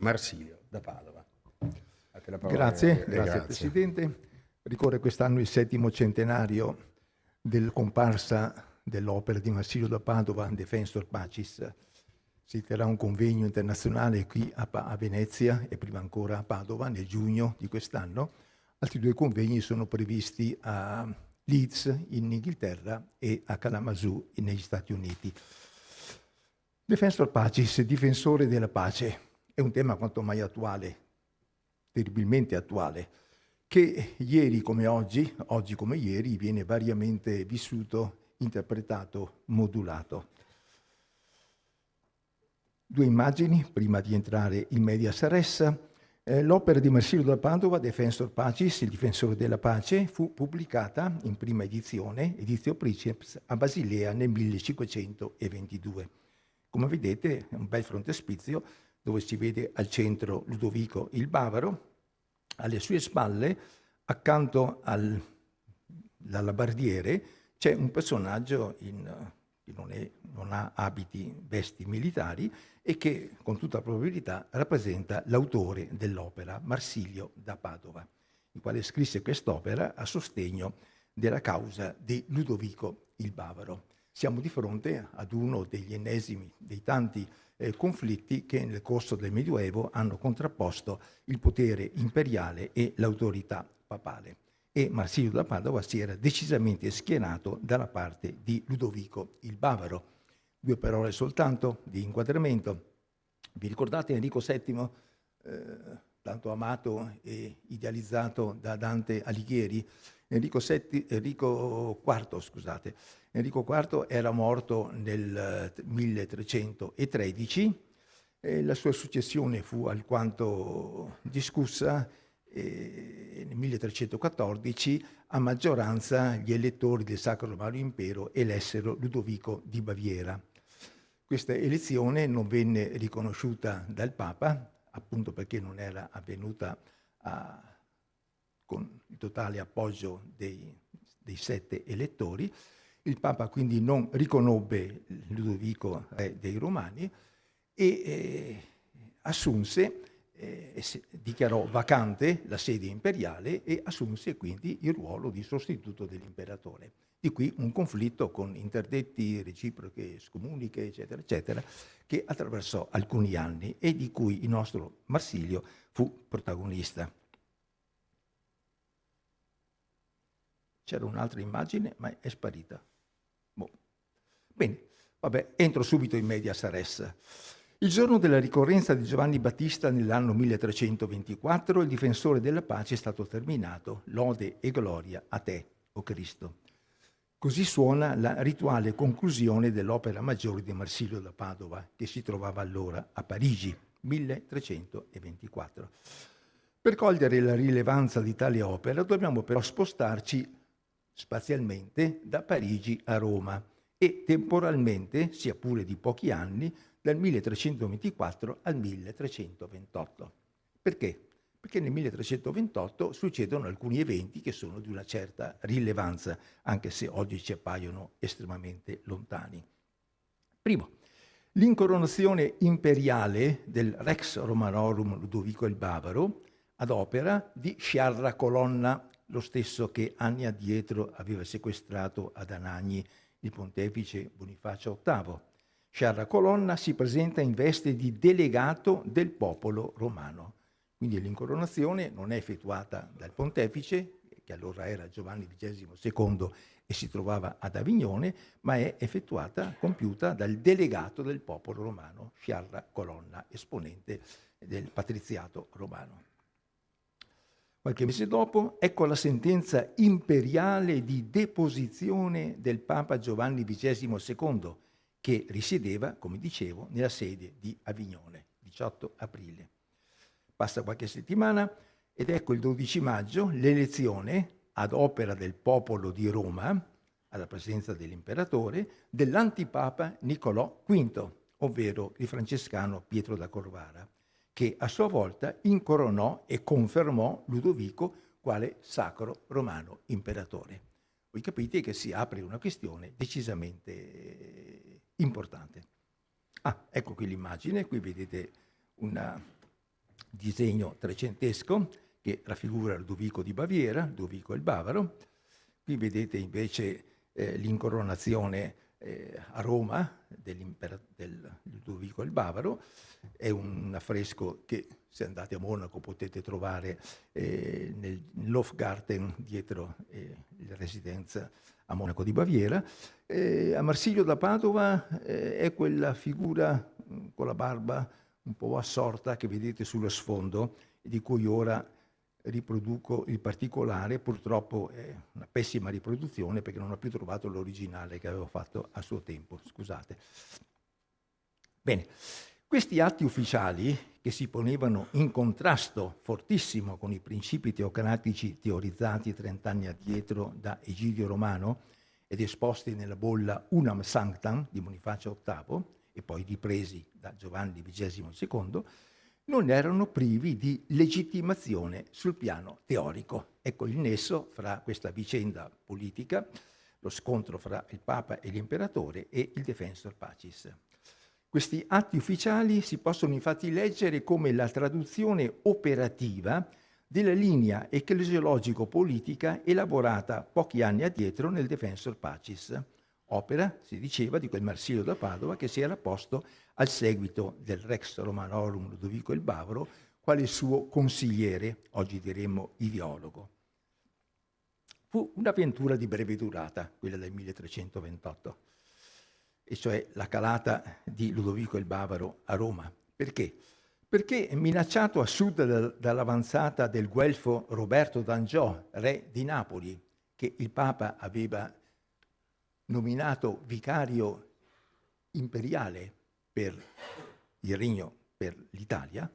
Marsilio da Padova. A te la parola, Grazie grazie. Presidente. Ricorre quest'anno il 7° centenario del comparsa dell'opera di Marsilio da Padova, Defensor Pacis. Si terrà un convegno internazionale qui a Venezia e prima ancora a Padova nel giugno di quest'anno. Altri 2 convegni sono previsti a Leeds in Inghilterra e a Kalamazoo negli Stati Uniti. Defensor Pacis, difensore della pace, è un tema quanto mai attuale, terribilmente attuale, che ieri come oggi come ieri, viene variamente vissuto, interpretato, modulato. 2 immagini prima di entrare in medias res. L'opera di Marsilio da Padova, Defensor Pacis, il difensore della pace, fu pubblicata in prima edizione, editio Princeps, a Basilea nel 1522. Come vedete è un bel frontespizio dove si vede al centro Ludovico il Bavaro, alle sue spalle, accanto all'alabardiere, c'è un personaggio che non ha abiti, vesti militari e che con tutta probabilità rappresenta l'autore dell'opera, Marsilio da Padova, il quale scrisse quest'opera a sostegno della causa di Ludovico il Bavaro. Siamo di fronte ad uno degli ennesimi, dei tanti conflitti che nel corso del Medioevo hanno contrapposto il potere imperiale e l'autorità papale. E Marsilio da Padova si era decisamente schierato dalla parte di Ludovico il Bavaro. 2 parole soltanto di inquadramento. Vi ricordate Enrico VII, tanto amato e idealizzato da Dante Alighieri? Enrico IV era morto nel 1313 e la sua successione fu alquanto discussa. Nel 1314 a maggioranza gli elettori del Sacro Romano Impero elessero Ludovico di Baviera. Questa elezione non venne riconosciuta dal Papa, appunto perché non era avvenuta con il totale appoggio dei 7 elettori. Il Papa quindi non riconobbe Ludovico re dei Romani e assunse, dichiarò vacante la sede imperiale e assunse quindi il ruolo di sostituto dell'imperatore. Di qui un conflitto con interdetti, reciproche scomuniche, eccetera, eccetera, che attraversò alcuni anni e di cui il nostro Marsilio fu protagonista. C'era un'altra immagine, ma è sparita. Bene, vabbè, entro subito in medias res. Il giorno della ricorrenza di Giovanni Battista nell'anno 1324, il difensore della pace è stato terminato. Lode e gloria a te, o Cristo. Così suona la rituale conclusione dell'opera maggiore di Marsilio da Padova, che si trovava allora a Parigi, 1324. Per cogliere la rilevanza di tale opera dobbiamo però spostarci spazialmente da Parigi a Roma e temporalmente, sia pure di pochi anni, dal 1324 al 1328. Perché? Perché nel 1328 succedono alcuni eventi che sono di una certa rilevanza, anche se oggi ci appaiono estremamente lontani. Primo, l'incoronazione imperiale del Rex Romanorum Ludovico il Bavaro ad opera di Sciarra Colonna, lo stesso che anni addietro aveva sequestrato ad Anagni il pontefice Bonifacio VIII. Sciarra Colonna si presenta in veste di delegato del popolo romano. Quindi l'incoronazione non è effettuata dal pontefice, che allora era Giovanni XXII e si trovava ad Avignone, ma è effettuata, compiuta dal delegato del popolo romano, Sciarra Colonna, esponente del patriziato romano. Qualche mese dopo, ecco la sentenza imperiale di deposizione del Papa Giovanni XXII, che risiedeva, come dicevo, nella sede di Avignone, 18 aprile. Passa qualche settimana ed ecco il 12 maggio l'elezione, ad opera del popolo di Roma, alla presenza dell'imperatore, dell'antipapa Niccolò V, ovvero il francescano Pietro da Corvara, che a sua volta incoronò e confermò Ludovico quale sacro romano imperatore. Voi capite che si apre una questione decisamente importante. Ecco qui l'immagine, qui vedete una disegno trecentesco che raffigura Ludovico di Baviera, Ludovico il Bavaro. Qui vedete invece l'incoronazione a Roma del Ludovico il Bavaro. È un affresco che, se andate a Monaco, potete trovare nell'Hofgarten dietro la residenza a Monaco di Baviera. A Marsilio da Padova è quella figura con la barba un po' assorta che vedete sullo sfondo, di cui ora riproduco il particolare. Purtroppo è una pessima riproduzione perché non ho più trovato l'originale che avevo fatto a suo tempo, scusate. Bene, questi atti ufficiali, che si ponevano in contrasto fortissimo con i principi teocratici teorizzati 30 anni addietro da Egidio Romano ed esposti nella bolla Unam Sanctam di Bonifacio VIII e poi ripresi da Giovanni XXII, non erano privi di legittimazione sul piano teorico. Ecco il nesso fra questa vicenda politica, lo scontro fra il Papa e l'Imperatore e il Defensor Pacis. Questi atti ufficiali si possono infatti leggere come la traduzione operativa della linea ecclesiologico-politica elaborata pochi anni addietro nel Defensor Pacis, opera, si diceva, di quel Marsilio da Padova che si era posto al seguito del Rex Romanorum Ludovico il Bavaro quale suo consigliere, oggi diremmo ideologo. Fu un'avventura di breve durata, quella del 1328, e cioè la calata di Ludovico il Bavaro a Roma. Perché? Perché minacciato a sud dall'avanzata del guelfo Roberto d'Angiò, re di Napoli, che il Papa aveva nominato vicario imperiale per il regno, per l'Italia,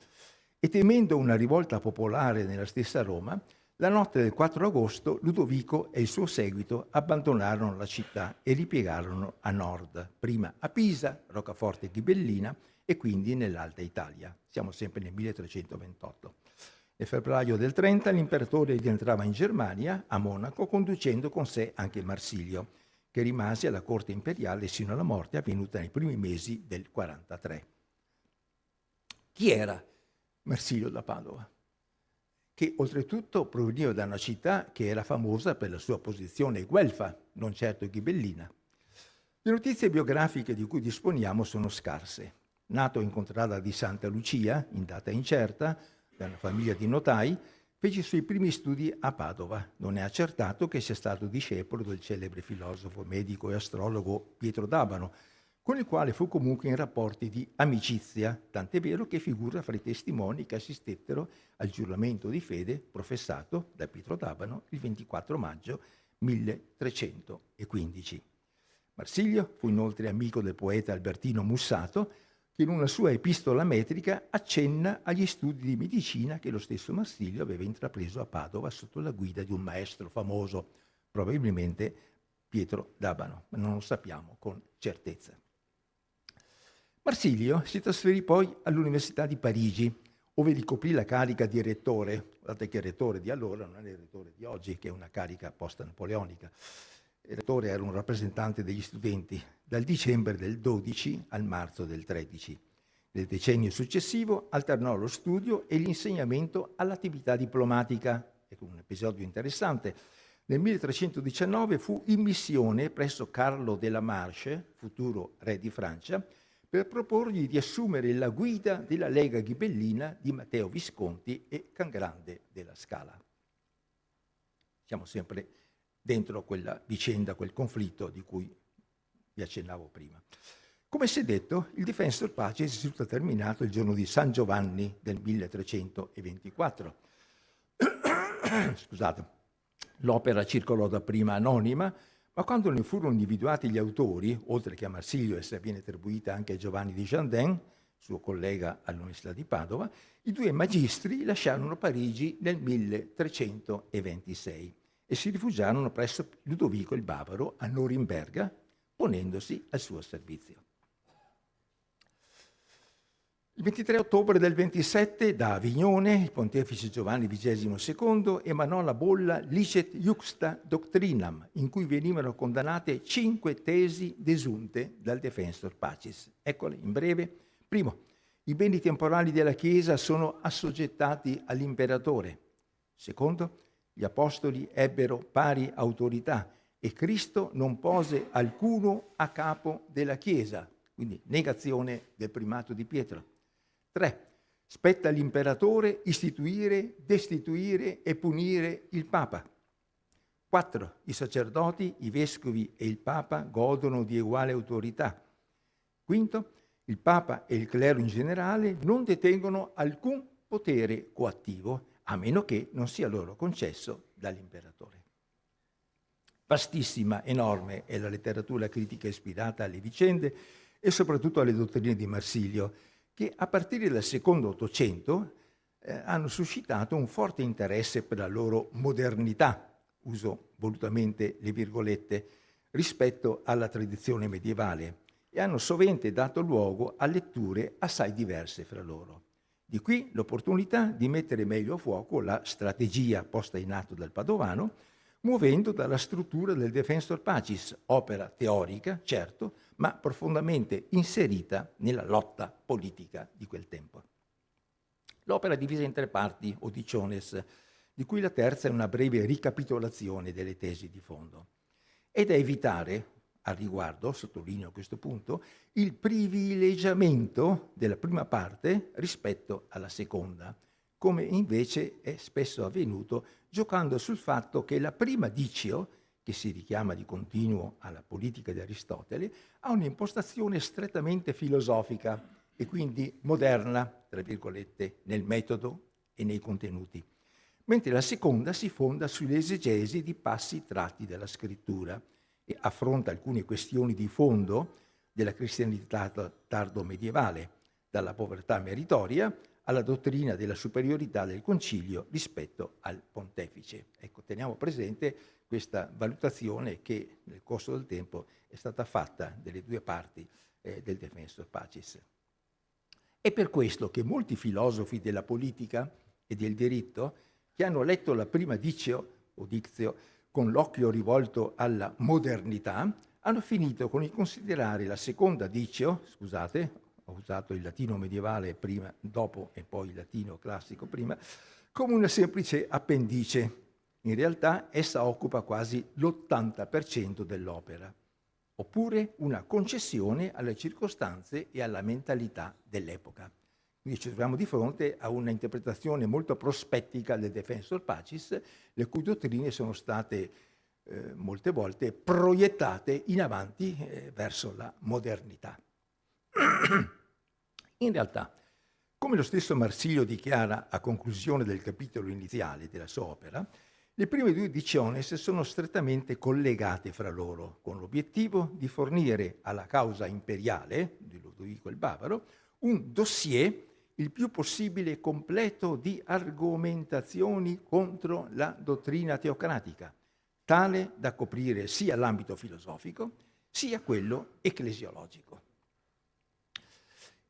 e temendo una rivolta popolare nella stessa Roma, la notte del 4 agosto Ludovico e il suo seguito abbandonarono la città e ripiegarono a nord, prima a Pisa, Roccaforte e Ghibellina, e quindi nell'Alta Italia. Siamo sempre nel 1328. Nel febbraio del 30 l'imperatore rientrava in Germania, a Monaco, conducendo con sé anche Marsilio, che rimase alla corte imperiale sino alla morte avvenuta nei primi mesi del 43. Chi era Marsilio da Padova? Che oltretutto proveniva da una città che era famosa per la sua posizione guelfa, non certo ghibellina. Le notizie biografiche di cui disponiamo sono scarse. Nato in contrada di Santa Lucia, in data incerta, da una famiglia di notai, fece i suoi primi studi a Padova. Non è accertato che sia stato discepolo del celebre filosofo, medico e astrologo Pietro d'Abano, con il quale fu comunque in rapporti di amicizia, tant'è vero che figura fra i testimoni che assistettero al giuramento di fede professato da Pietro d'Abano il 24 maggio 1315. Marsilio fu inoltre amico del poeta Albertino Mussato, che in una sua epistola metrica accenna agli studi di medicina che lo stesso Marsilio aveva intrapreso a Padova sotto la guida di un maestro famoso, probabilmente Pietro d'Abano, ma non lo sappiamo con certezza. Marsilio si trasferì poi all'Università di Parigi, ove ricoprì la carica di rettore. Guardate che il rettore di allora non è il rettore di oggi, che è una carica post-napoleonica. Il rettore era un rappresentante degli studenti dal dicembre del 12 al marzo del 13. Nel decennio successivo alternò lo studio e l'insegnamento all'attività diplomatica. Ecco un episodio interessante. Nel 1319 fu in missione presso Carlo della Marche, futuro re di Francia, per proporgli di assumere la guida della Lega Ghibellina di Matteo Visconti e Cangrande della Scala. Siamo sempre dentro quella vicenda, quel conflitto di cui vi accennavo prima. Come si è detto, il Defensor Pacis risulta terminato il giorno di San Giovanni del 1324. Scusate. L'opera circolò dapprima anonima, ma quando ne furono individuati gli autori, oltre che a Marsilio, essa viene attribuita anche a Giovanni di Jardin, suo collega all'Università di Padova, i due magistri lasciarono Parigi nel 1326 e si rifugiarono presso Ludovico il Bavaro a Norimberga, ponendosi al suo servizio. Il 23 ottobre del 27, da Avignone, il pontefice Giovanni XXII emanò la bolla Licet Iuxta Doctrinam, in cui venivano condannate 5 tesi desunte dal Defensor Pacis. Eccole in breve. Primo, I beni temporali della Chiesa sono assoggettati all'imperatore. Secondo, gli apostoli ebbero pari autorità e Cristo non pose alcuno a capo della Chiesa, quindi negazione del primato di Pietro. 3. Spetta all'imperatore istituire, destituire e punire il Papa. 4. I sacerdoti, i vescovi e il Papa godono di uguale autorità. Quinto, il Papa e il clero in generale non detengono alcun potere coattivo, a meno che non sia loro concesso dall'imperatore. Vastissima, enorme è la letteratura critica ispirata alle vicende e soprattutto alle dottrine di Marsilio, che a partire dal secondo Ottocento hanno suscitato un forte interesse per la loro modernità, uso volutamente le virgolette, rispetto alla tradizione medievale, e hanno sovente dato luogo a letture assai diverse fra loro. Di qui l'opportunità di mettere meglio a fuoco la strategia posta in atto dal Padovano, muovendo dalla struttura del Defensor Pacis, opera teorica, certo, ma profondamente inserita nella lotta politica di quel tempo. L'opera è divisa in 3 parti, Auditiones, di cui la terza è una breve ricapitolazione delle tesi di fondo. È da evitare, al riguardo, sottolineo questo punto, il privilegiamento della prima parte rispetto alla seconda, come invece è spesso avvenuto giocando sul fatto che la prima dicio, che si richiama di continuo alla politica di Aristotele, ha un'impostazione strettamente filosofica e quindi moderna, tra virgolette, nel metodo e nei contenuti, mentre la seconda si fonda sull'esegesi di passi tratti dalla scrittura e affronta alcune questioni di fondo della cristianità tardo-medievale, dalla povertà meritoria alla dottrina della superiorità del concilio rispetto al pontefice. Ecco, teniamo presente questa valutazione che nel corso del tempo è stata fatta delle 2 parti del Defensor Pacis. È per questo che molti filosofi della politica e del diritto, che hanno letto la prima dictio o dictio con l'occhio rivolto alla modernità, hanno finito con il considerare la seconda dictio, scusate, ho usato il latino medievale prima, dopo e poi il latino classico prima, come una semplice appendice. In realtà essa occupa quasi l'80% dell'opera, oppure una concessione alle circostanze e alla mentalità dell'epoca. Quindi ci troviamo di fronte a una interpretazione molto prospettica del Defensor Pacis, le cui dottrine sono state molte volte proiettate in avanti verso la modernità. In realtà, come lo stesso Marsilio dichiara a conclusione del capitolo iniziale della sua opera, le prime 2 ediciones sono strettamente collegate fra loro, con l'obiettivo di fornire alla causa imperiale di Lodovico il Bavaro un dossier il più possibile completo di argomentazioni contro la dottrina teocratica, tale da coprire sia l'ambito filosofico sia quello ecclesiologico.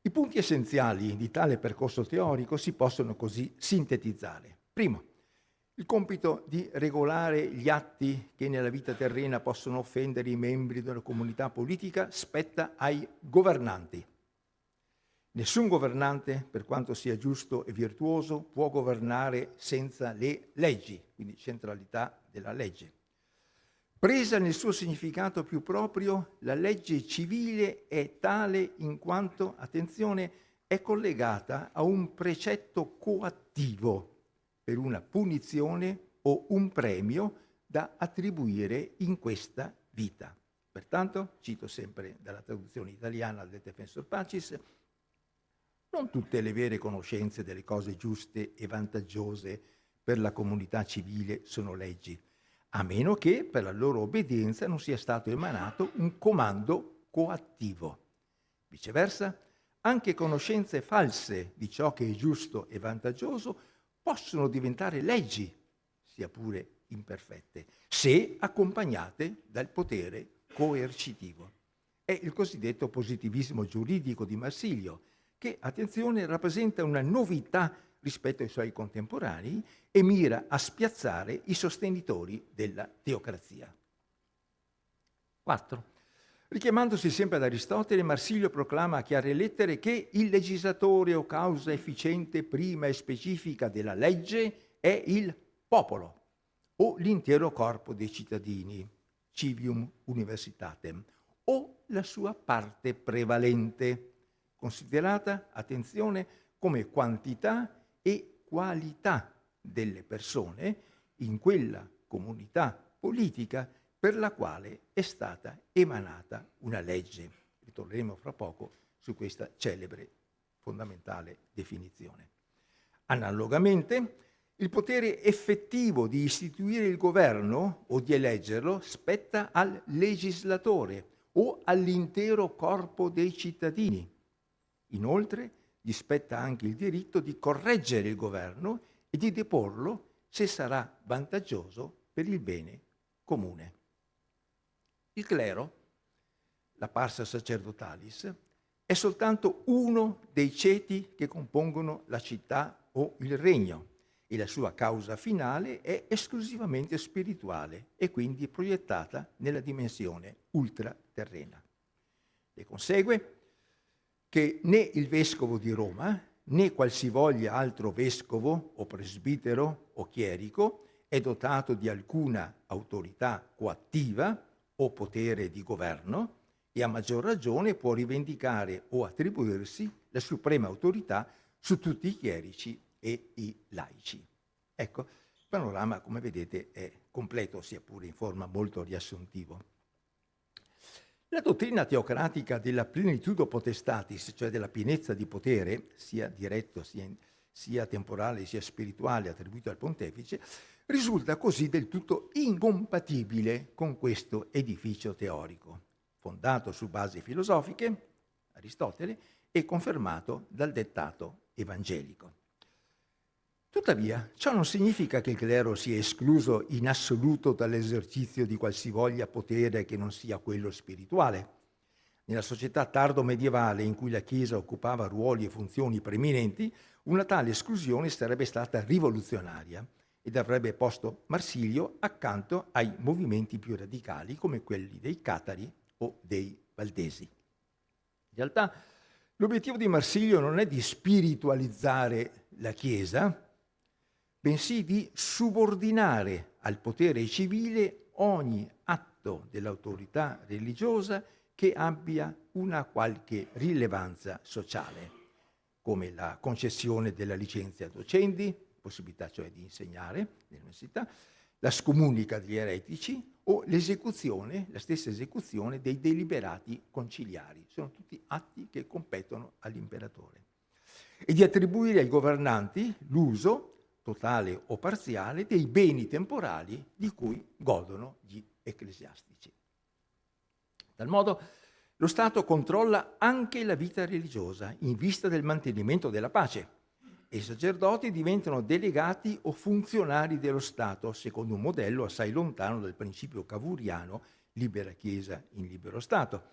I punti essenziali di tale percorso teorico si possono così sintetizzare. Primo, il compito di regolare gli atti che nella vita terrena possono offendere i membri della comunità politica spetta ai governanti. Nessun governante, per quanto sia giusto e virtuoso, può governare senza le leggi, quindi centralità della legge. Presa nel suo significato più proprio, la legge civile è tale in quanto, attenzione, è collegata a un precetto coattivo per una punizione o un premio da attribuire in questa vita. Pertanto, cito sempre dalla traduzione italiana del Defensor Pacis, non tutte le vere conoscenze delle cose giuste e vantaggiose per la comunità civile sono leggi, a meno che per la loro obbedienza non sia stato emanato un comando coattivo. Viceversa, anche conoscenze false di ciò che è giusto e vantaggioso possono diventare leggi, sia pure imperfette, se accompagnate dal potere coercitivo. È il cosiddetto positivismo giuridico di Marsilio, che, attenzione, rappresenta una novità rispetto ai suoi contemporanei e mira a spiazzare i sostenitori della teocrazia. 4. Richiamandosi sempre ad Aristotele, Marsilio proclama a chiare lettere che il legislatore o causa efficiente prima e specifica della legge è il popolo o l'intero corpo dei cittadini, civium universitatem, o la sua parte prevalente, considerata, attenzione, come quantità e qualità delle persone in quella comunità politica per la quale è stata emanata una legge. Ritorneremo fra poco su questa celebre fondamentale definizione. Analogamente, il potere effettivo di istituire il governo o di eleggerlo spetta al legislatore o all'intero corpo dei cittadini. Inoltre, gli spetta anche il diritto di correggere il governo e di deporlo se sarà vantaggioso per il bene comune. Il clero, la pars sacerdotalis, è soltanto uno dei ceti che compongono la città o il regno e la sua causa finale è esclusivamente spirituale e quindi proiettata nella dimensione ultraterrena. Ne consegue che né il vescovo di Roma né qualsivoglia altro vescovo o presbitero o chierico è dotato di alcuna autorità coattiva o potere di governo e a maggior ragione può rivendicare o attribuirsi la suprema autorità su tutti i chierici e i laici. Ecco, il panorama, come vedete, è completo, sia pure in forma molto riassuntivo. La dottrina teocratica della plenitudo potestatis, cioè della pienezza di potere, sia diretto, sia temporale, sia spirituale, attribuito al pontefice, risulta così del tutto incompatibile con questo edificio teorico, fondato su basi filosofiche, Aristotele, e confermato dal dettato evangelico. Tuttavia, ciò non significa che il clero sia escluso in assoluto dall'esercizio di qualsivoglia potere che non sia quello spirituale. Nella società tardo-medievale in cui la Chiesa occupava ruoli e funzioni preminenti, una tale esclusione sarebbe stata rivoluzionaria ed avrebbe posto Marsilio accanto ai movimenti più radicali come quelli dei Catari o dei Valdesi. In realtà, l'obiettivo di Marsilio non è di spiritualizzare la Chiesa, bensì di subordinare al potere civile ogni atto dell'autorità religiosa che abbia una qualche rilevanza sociale, come la concessione della licenza a docenti, possibilità cioè di insegnare nell'università, la scomunica degli eretici o l'esecuzione, la stessa esecuzione dei deliberati conciliari. Sono tutti atti che competono all'imperatore. E di attribuire ai governanti l'uso totale o parziale dei beni temporali di cui godono gli ecclesiastici. In tal modo lo Stato controlla anche la vita religiosa in vista del mantenimento della pace e i sacerdoti diventano delegati o funzionari dello Stato secondo un modello assai lontano dal principio cavouriano libera Chiesa in libero Stato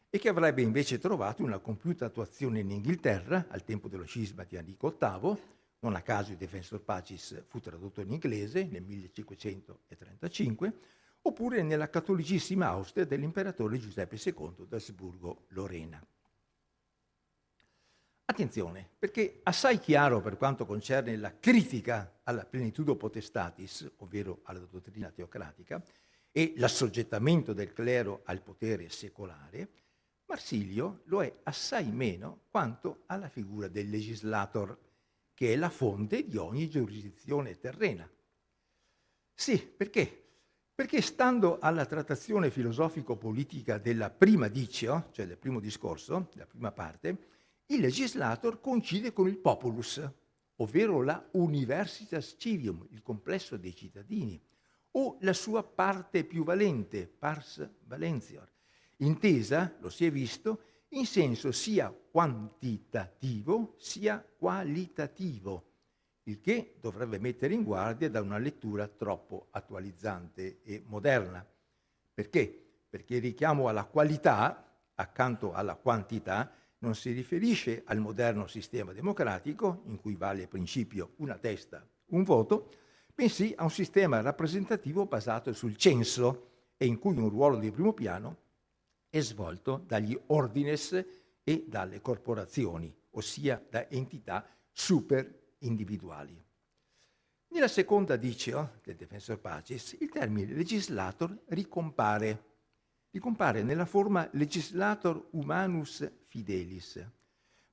e che avrebbe invece trovato una compiuta attuazione in Inghilterra al tempo dello scisma di Enrico VIII. Non a caso il Defensor Pacis fu tradotto in inglese nel 1535, oppure nella cattolicissima Austria dell'imperatore Giuseppe II d'Asburgo-Lorena. Attenzione, perché assai chiaro per quanto concerne la critica alla plenitudo potestatis, ovvero alla dottrina teocratica, e l'assoggettamento del clero al potere secolare, Marsilio lo è assai meno quanto alla figura del legislator, che è la fonte di ogni giurisdizione terrena. Sì, perché? Perché stando alla trattazione filosofico-politica della prima dicio, cioè del primo discorso, della prima parte, il legislator coincide con il populus, ovvero la universitas civium, il complesso dei cittadini, o la sua parte più valente, pars valentior, intesa, lo si è visto, in senso sia quantitativo sia qualitativo, il che dovrebbe mettere in guardia da una lettura troppo attualizzante e moderna. Perché? Perché il richiamo alla qualità, accanto alla quantità, non si riferisce al moderno sistema democratico, in cui vale il principio una testa, un voto, bensì a un sistema rappresentativo basato sul censo e in cui un ruolo di primo piano è svolto dagli ordines e dalle corporazioni, ossia da entità super individuali. Nella seconda dicio del Defensor Pacis il termine legislator ricompare nella forma legislator humanus fidelis,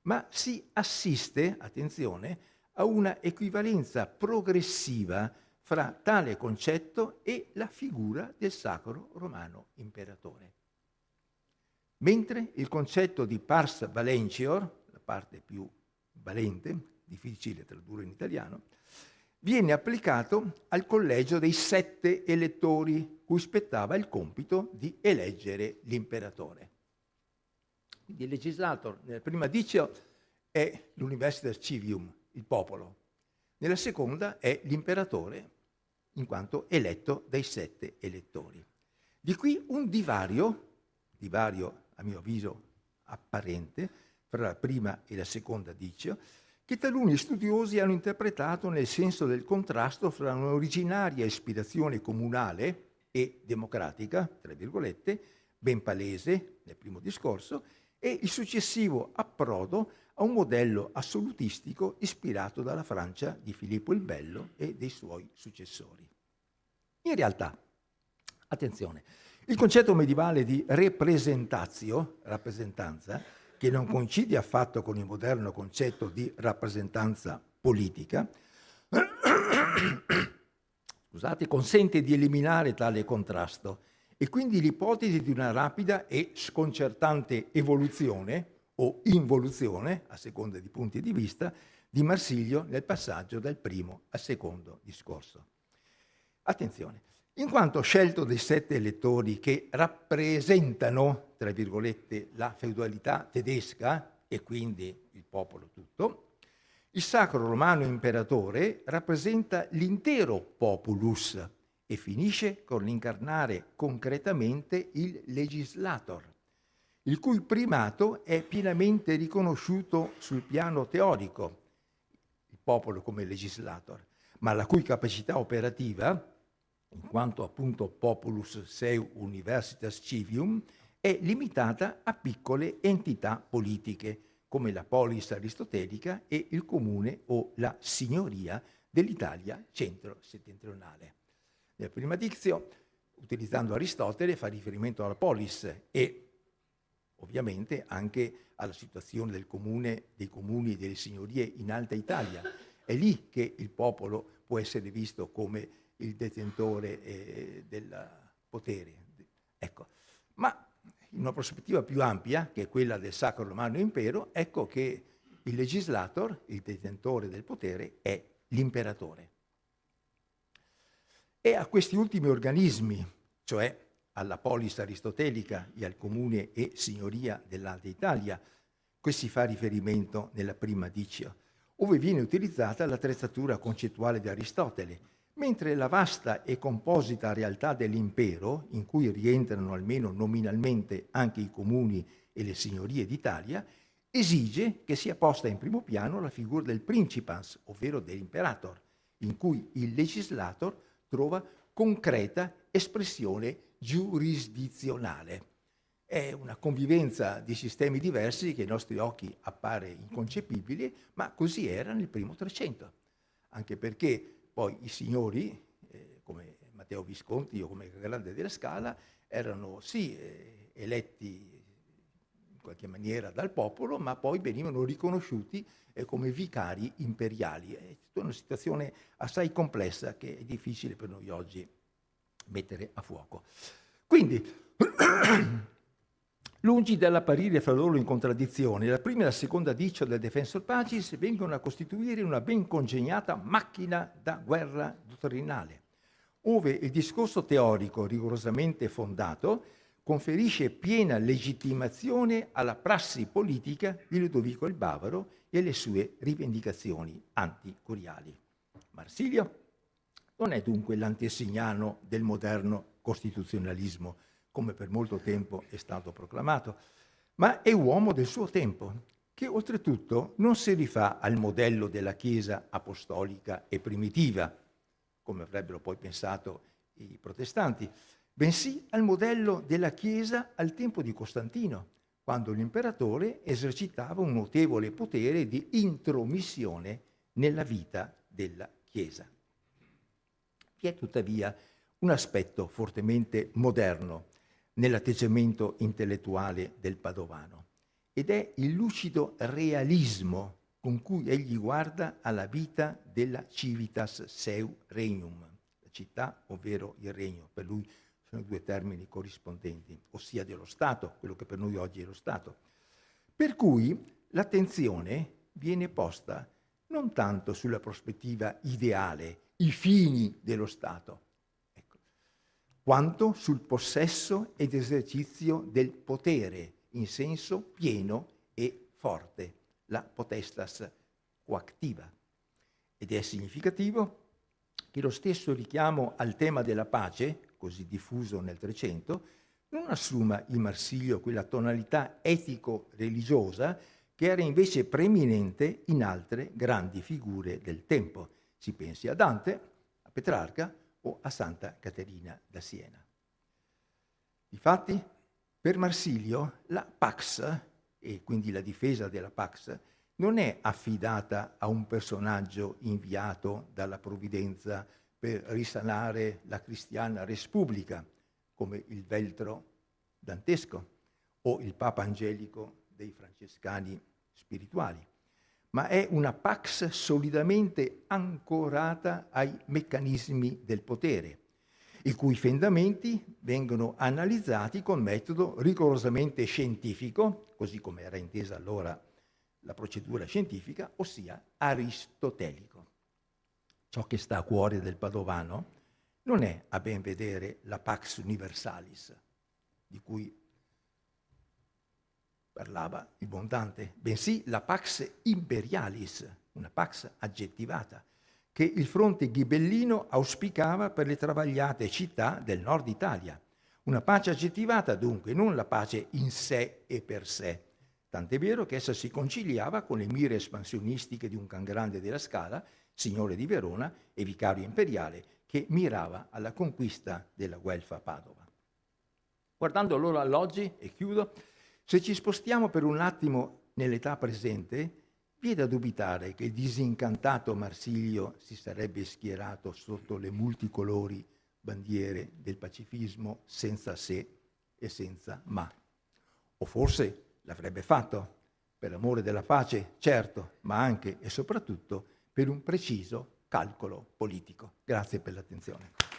ma si assiste, attenzione, a una equivalenza progressiva fra tale concetto e la figura del Sacro Romano Imperatore. Mentre il concetto di pars valentior, la parte più valente, difficile tradurre in italiano, viene applicato al collegio dei 7 elettori cui spettava il compito di eleggere l'imperatore. Quindi il legislator nella prima dicio è l'universitas civium, il popolo. Nella seconda è l'imperatore, in quanto eletto dai 7 elettori. Di qui un divario a mio avviso apparente, fra la prima e la seconda dicio, che taluni studiosi hanno interpretato nel senso del contrasto fra un'originaria ispirazione comunale e democratica, tra virgolette, ben palese nel primo discorso, e il successivo approdo a un modello assolutistico ispirato dalla Francia di Filippo il Bello e dei suoi successori. In realtà, attenzione, il concetto medievale di rappresentatio, rappresentanza, che non coincide affatto con il moderno concetto di rappresentanza politica, consente di eliminare tale contrasto e quindi l'ipotesi di una rapida e sconcertante evoluzione o involuzione, a seconda di punti di vista, di Marsilio nel passaggio dal primo al secondo discorso. Attenzione, in quanto scelto dei 7 elettori che rappresentano, tra virgolette, la feudalità tedesca e quindi il popolo tutto, il Sacro Romano Imperatore rappresenta l'intero populus e finisce con l'incarnare concretamente il legislator, il cui primato è pienamente riconosciuto sul piano teorico, il popolo come legislator, ma la cui capacità operativa, in quanto appunto populus seu universitas civium, è limitata a piccole entità politiche, come la polis aristotelica e il comune o la signoria dell'Italia centro-settentrionale. Nella prima dizio, utilizzando Aristotele, fa riferimento alla polis e ovviamente anche alla situazione del comune, dei comuni e delle signorie in Alta Italia. È lì che il popolo può essere visto come il detentore del potere. Ecco. Ma in una prospettiva più ampia, che è quella del Sacro Romano Impero, ecco che il legislator, il detentore del potere, è l'imperatore. E a questi ultimi organismi, cioè alla polis aristotelica e al comune e signoria dell'Alta Italia, cui si fa riferimento nella prima dicio, ove viene utilizzata l'attrezzatura concettuale di Aristotele, mentre la vasta e composita realtà dell'impero, in cui rientrano almeno nominalmente anche i comuni e le signorie d'Italia, esige che sia posta in primo piano la figura del principans, ovvero dell'imperator, in cui il legislator trova concreta espressione giurisdizionale. È una convivenza di sistemi diversi che ai nostri occhi appare inconcepibile, ma così era nel primo Trecento, anche perché poi i signori, come Matteo Visconti o come Grande della Scala, erano sì eletti in qualche maniera dal popolo, ma poi venivano riconosciuti come vicari imperiali. È una situazione assai complessa che è difficile per noi oggi mettere a fuoco. Quindi, lungi dall'apparire fra loro in contraddizione, la prima e la seconda dicio del Defensor Pacis vengono a costituire una ben congegnata macchina da guerra dottrinale, ove il discorso teorico rigorosamente fondato conferisce piena legittimazione alla prassi politica di Ludovico il Bavaro e alle sue rivendicazioni anticuriali. Marsilio non è dunque l'antesignano del moderno costituzionalismo, come per molto tempo è stato proclamato, ma è uomo del suo tempo, che oltretutto non si rifà al modello della Chiesa apostolica e primitiva, come avrebbero poi pensato i protestanti, bensì al modello della Chiesa al tempo di Costantino, quando l'imperatore esercitava un notevole potere di intromissione nella vita della Chiesa. Vi è tuttavia un aspetto fortemente moderno nell'atteggiamento intellettuale del padovano, ed è il lucido realismo con cui egli guarda alla vita della civitas seu regnum, la città ovvero il regno. Per lui sono due termini corrispondenti, ossia dello Stato, quello che per noi oggi è lo Stato. Per cui l'attenzione viene posta non tanto sulla prospettiva ideale, i fini dello Stato, ecco, quanto sul possesso ed esercizio del potere in senso pieno e forte, la potestas coactiva. Ed è significativo che lo stesso richiamo al tema della pace, così diffuso nel Trecento, non assuma in Marsilio quella tonalità etico-religiosa che era invece preeminente in altre grandi figure del tempo. Si pensi a Dante, a Petrarca o a Santa Caterina da Siena. Difatti, per Marsilio la Pax, e quindi la difesa della Pax, non è affidata a un personaggio inviato dalla provvidenza per risanare la cristiana Respubblica, come il Veltro dantesco o il Papa Angelico dei francescani spirituali, ma è una pax solidamente ancorata ai meccanismi del potere, i cui fondamenti vengono analizzati con metodo rigorosamente scientifico, così come era intesa allora la procedura scientifica, ossia aristotelico. Ciò che sta a cuore del padovano non è, a ben vedere, la pax universalis, di cui parlava il buon Dante, bensì la pax imperialis, una pax aggettivata, che il fronte ghibellino auspicava per le travagliate città del nord Italia. Una pace aggettivata dunque, non la pace in sé e per sé, tant'è vero che essa si conciliava con le mire espansionistiche di un can grande della Scala, signore di Verona e vicario imperiale, che mirava alla conquista della Guelfa a Padova. Guardando allora all'oggi, e chiudo, se ci spostiamo per un attimo nell'età presente, vi è da dubitare che il disincantato Marsilio si sarebbe schierato sotto le multicolori bandiere del pacifismo senza se e senza ma. O forse l'avrebbe fatto per amore della pace, certo, ma anche e soprattutto per un preciso calcolo politico. Grazie per l'attenzione.